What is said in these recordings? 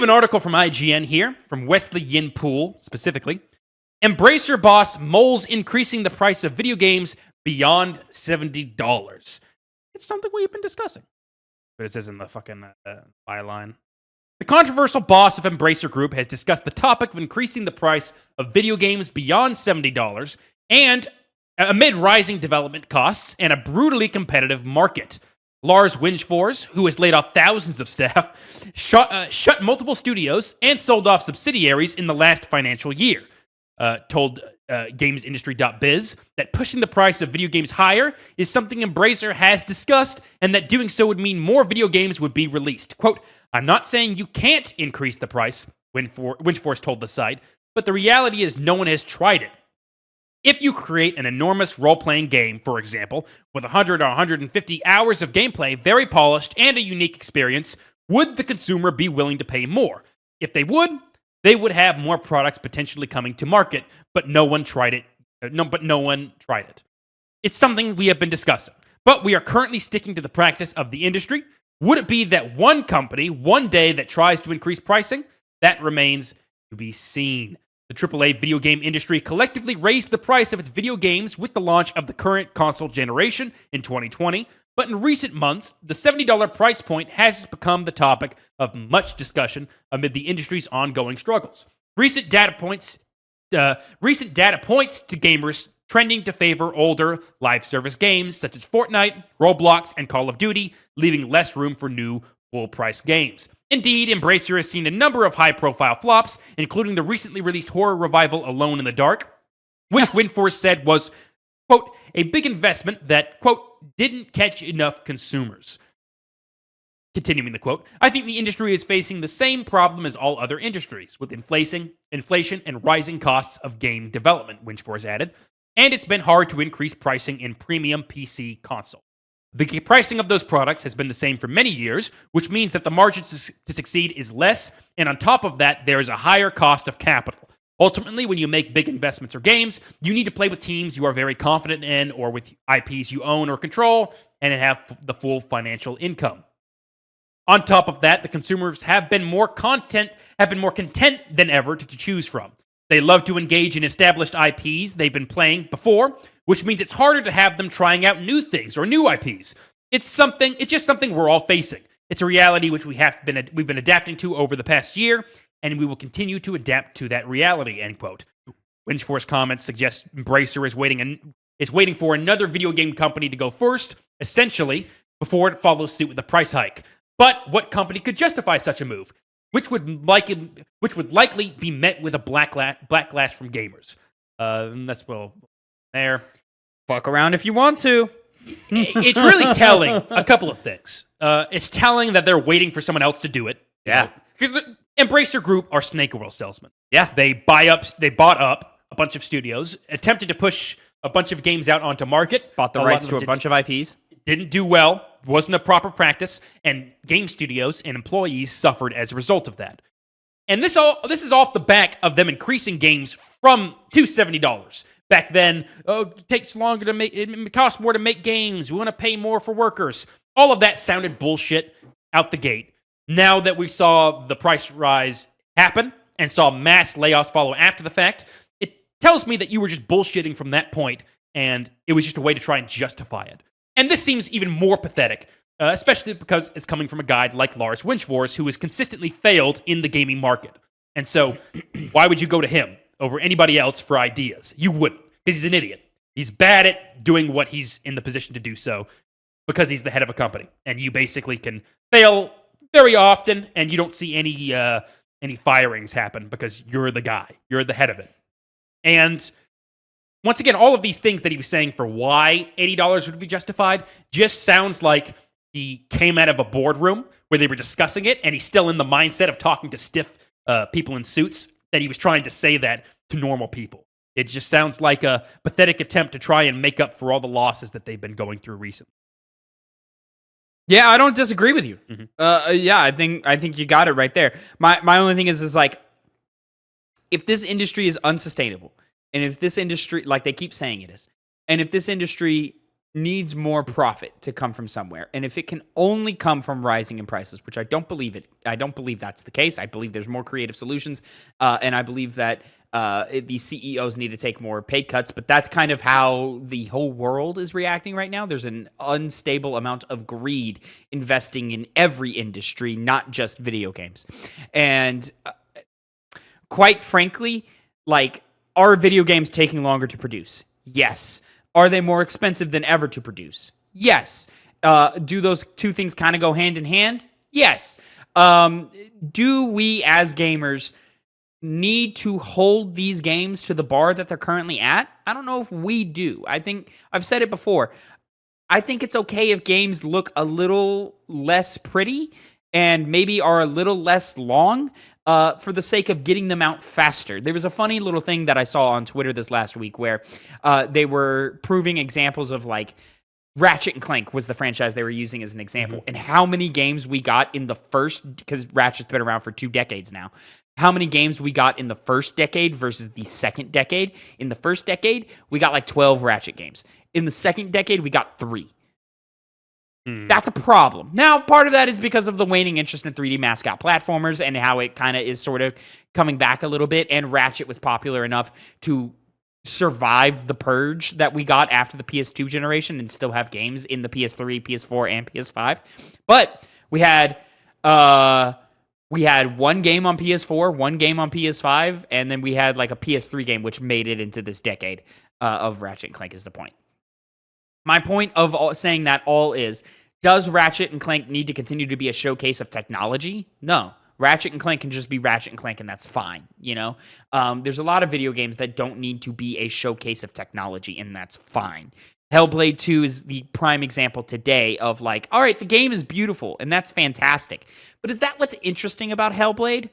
have an article from IGN here, from Wesley Yin Poole specifically. Embracer boss moles increasing the price of video games beyond $70. It's something we've been discussing. But it says in the fucking byline. The controversial boss of Embracer Group has discussed the topic of increasing the price of video games beyond $70 and amid rising development costs and a brutally competitive market. Lars Wingefors, who has laid off thousands of staff, shut multiple studios and sold off subsidiaries in the last financial year, told GamesIndustry.biz that pushing the price of video games higher is something Embracer has discussed and that doing so would mean more video games would be released. Quote, I'm not saying you can't increase the price, Wingefors told the site, but the reality is no one has tried it. If you create an enormous role-playing game, for example, with 100 or 150 hours of gameplay, very polished, and a unique experience, would the consumer be willing to pay more? If they would have more products potentially coming to market, but no one tried it. It's something we have been discussing, but we are currently sticking to the practice of the industry. Would it be that one company, one day, that tries to increase pricing? That remains to be seen. The AAA video game industry collectively raised the price of its video games with the launch of the current console generation in 2020, but in recent months, the $70 price point has become the topic of much discussion amid the industry's ongoing struggles. Recent data points to gamers trending to favor older live service games such as Fortnite, Roblox, and Call of Duty, leaving less room for new full-price games. Indeed, Embracer has seen a number of high-profile flops, including the recently released horror revival Alone in the Dark, which Wingefors said was, quote, a big investment that, quote, didn't catch enough consumers. Continuing the quote, I think the industry is facing the same problem as all other industries, with inflation and rising costs of game development, Wingefors added, and it's been hard to increase pricing in premium PC console. The pricing of those products has been the same for many years, which means that the margin to succeed is less, and on top of that, there is a higher cost of capital. Ultimately, when you make big investments or games, you need to play with teams you are very confident in or with IPs you own or control and have the full financial income. On top of that, the consumers have been more content than ever to choose from. They love to engage in established IPs they've been playing before, which means it's harder to have them trying out new things or new IPs. It's just something we're all facing. It's a reality which we've been adapting to over the past year, and we will continue to adapt to that reality, end quote. Wingefors' comments suggest Embracer is waiting for another video game company to go first, essentially, before it follows suit with a price hike. But what company could justify such a move? Which would likely be met with a backlash from gamers. That's there. Fuck around if you want to. It's really telling a couple of things. It's telling that they're waiting for someone else to do it. Yeah. Because the Embracer Group are snake oil salesmen. Yeah. They bought up a bunch of studios, attempted to push a bunch of games out onto market. Bought the rights to a bunch of IPs. Didn't do well. Wasn't a proper practice, and game studios and employees suffered as a result of that. And this is off the back of them increasing games to $70. Back then, it takes longer to make, it costs more to make games. We want to pay more for workers. All of that sounded bullshit out the gate. Now that we saw the price rise happen and saw mass layoffs follow after the fact, it tells me that you were just bullshitting from that point, and it was just a way to try and justify it. And this seems even more pathetic, especially because it's coming from a guy like Lars Wingefors, who has consistently failed in the gaming market. And so, why would you go to him over anybody else for ideas? You wouldn't, because he's an idiot. He's bad at doing what he's in the position to do so, because he's the head of a company. And you basically can fail very often, and you don't see any firings happen because you're the guy. You're the head of it. And once again, all of these things that he was saying for why $80 would be justified just sounds like he came out of a boardroom where they were discussing it, and he's still in the mindset of talking to stiff people in suits, that he was trying to say that to normal people. It just sounds like a pathetic attempt to try and make up for all the losses that they've been going through recently. Yeah, I don't disagree with you. Mm-hmm. Yeah, I think you got it right there. My only thing is like, if this industry is unsustainable, and if this industry, like they keep saying it is, and if this industry needs more profit to come from somewhere. And if it can only come from rising in prices, which I don't believe that's the case. I believe there's more creative solutions. And I believe that the CEOs need to take more pay cuts, but that's kind of how the whole world is reacting right now. There's an unstable amount of greed investing in every industry, not just video games. And quite frankly, like, are video games taking longer to produce? Yes. Are they more expensive than ever to produce? Yes. Do those two things kind of go hand in hand? Yes. Do we as gamers need to hold these games to the bar that they're currently at? I don't know if we do. I think I've said it before. I think it's okay if games look a little less pretty and maybe are a little less long for the sake of getting them out faster. There was a funny little thing that I saw on Twitter this last week where they were proving examples of, like, Ratchet and Clank was the franchise they were using as an example, and how many games we got in the first, because Ratchet's been around for 2 decades now, how many games we got in the first decade versus the second decade. In the first decade, we got like 12 Ratchet games. In the second decade, we got 3. That's a problem. Now, part of that is because of the waning interest in 3D mascot platformers and how it kind of is sort of coming back a little bit, and Ratchet was popular enough to survive the purge that we got after the PS2 generation and still have games in the PS3, PS4, and PS5. But we had one game on PS4, one game on PS5, and then we had like a PS3 game, which made it into this decade of Ratchet and Clank is the point. My point of saying that all is, does Ratchet and Clank need to continue to be a showcase of technology? No. Ratchet and Clank can just be Ratchet and Clank, and that's fine, you know? There's a lot of video games that don't need to be a showcase of technology, and that's fine. Hellblade 2 is the prime example today of, like, all right, the game is beautiful, and that's fantastic. But is that what's interesting about Hellblade?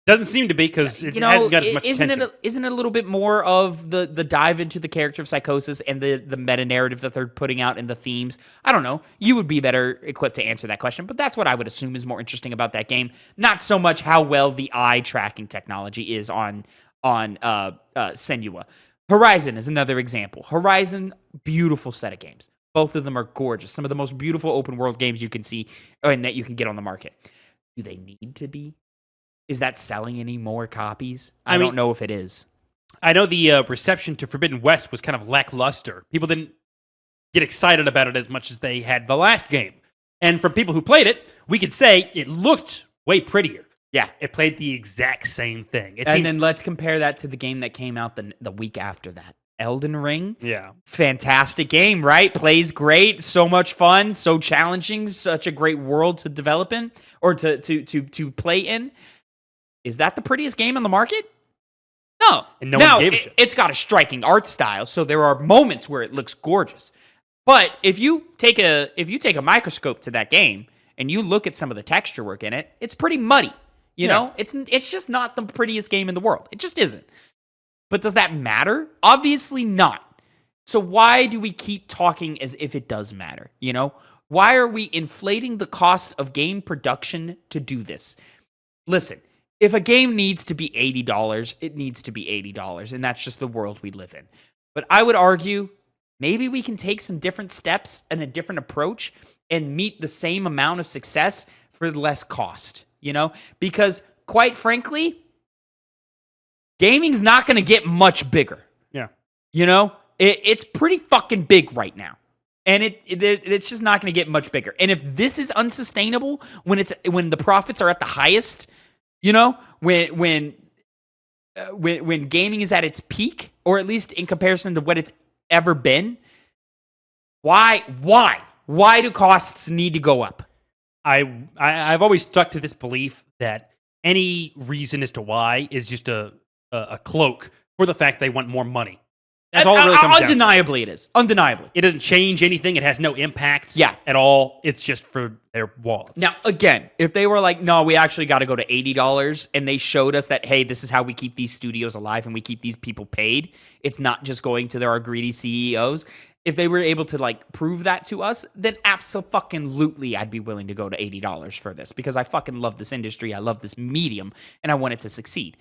Doesn't seem to be, because it hasn't got as much attention. Isn't it a little bit more of the dive into the character of Psychosis and the meta-narrative that they're putting out and the themes? I don't know. You would be better equipped to answer that question, but that's what I would assume is more interesting about that game. Not so much how well the eye tracking technology is on Senua. Horizon is another example. Horizon, beautiful set of games. Both of them are gorgeous. Some of the most beautiful open-world games you can see and that you can get on the market. Do they need to be? Is that selling any more copies? I don't know if it is. I know the reception to Forbidden West was kind of lackluster. People didn't get excited about it as much as they had the last game. And from people who played it, we could say it looked way prettier. Yeah. It played the exact same thing. Then let's compare that to the game that came out the week after that. Elden Ring. Yeah. Fantastic game, right? Plays great. So much fun. So challenging. Such a great world to develop in or to play in. Is that the prettiest game on the market? No. And no one gave a shit. It's got a striking art style, so there are moments where it looks gorgeous. But if you take a microscope to that game and you look at some of the texture work in it, it's pretty muddy. You know? It's just not the prettiest game in the world. It just isn't. But does that matter? Obviously not. So why do we keep talking as if it does matter? You know? Why are we inflating the cost of game production to do this? Listen, if a game needs to be $80, it needs to be $80, and that's just the world we live in. But I would argue maybe we can take some different steps and a different approach and meet the same amount of success for less cost, you know? Because, quite frankly, gaming's not going to get much bigger. Yeah. You know? It's pretty fucking big right now. And it's just not going to get much bigger. And if this is unsustainable when the profits are at the highest, you know, when gaming is at its peak, or at least in comparison to what it's ever been, why do costs need to go up? I've always stuck to this belief that any reason as to why is just a cloak for the fact they want more money. That's all it really comes down to. Undeniably, it is. Undeniably. It doesn't change anything. It has no impact at all. It's just for their wallets. Now, again, if they were like, no, we actually got to go to $80, and they showed us that, hey, this is how we keep these studios alive and we keep these people paid. It's not just going to our greedy CEOs. If they were able to, like, prove that to us, then abso-fucking-lutely I'd be willing to go to $80 for this, because I fucking love this industry. I love this medium, and I want it to succeed.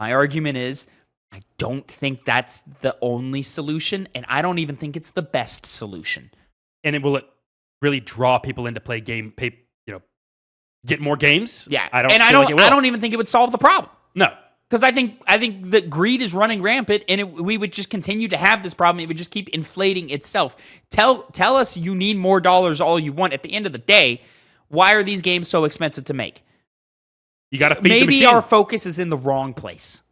My argument is, I don't think that's the only solution, and I don't even think it's the best solution. And will it really draw people into play game, get more games? Yeah, I don't even think it would solve the problem. No. Because I think that greed is running rampant, and we would just continue to have this problem. It would just keep inflating itself. Tell us you need more dollars all you want. At the end of the day, why are these games so expensive to make? You got to feed the Maybe machine. our focus is in the wrong place.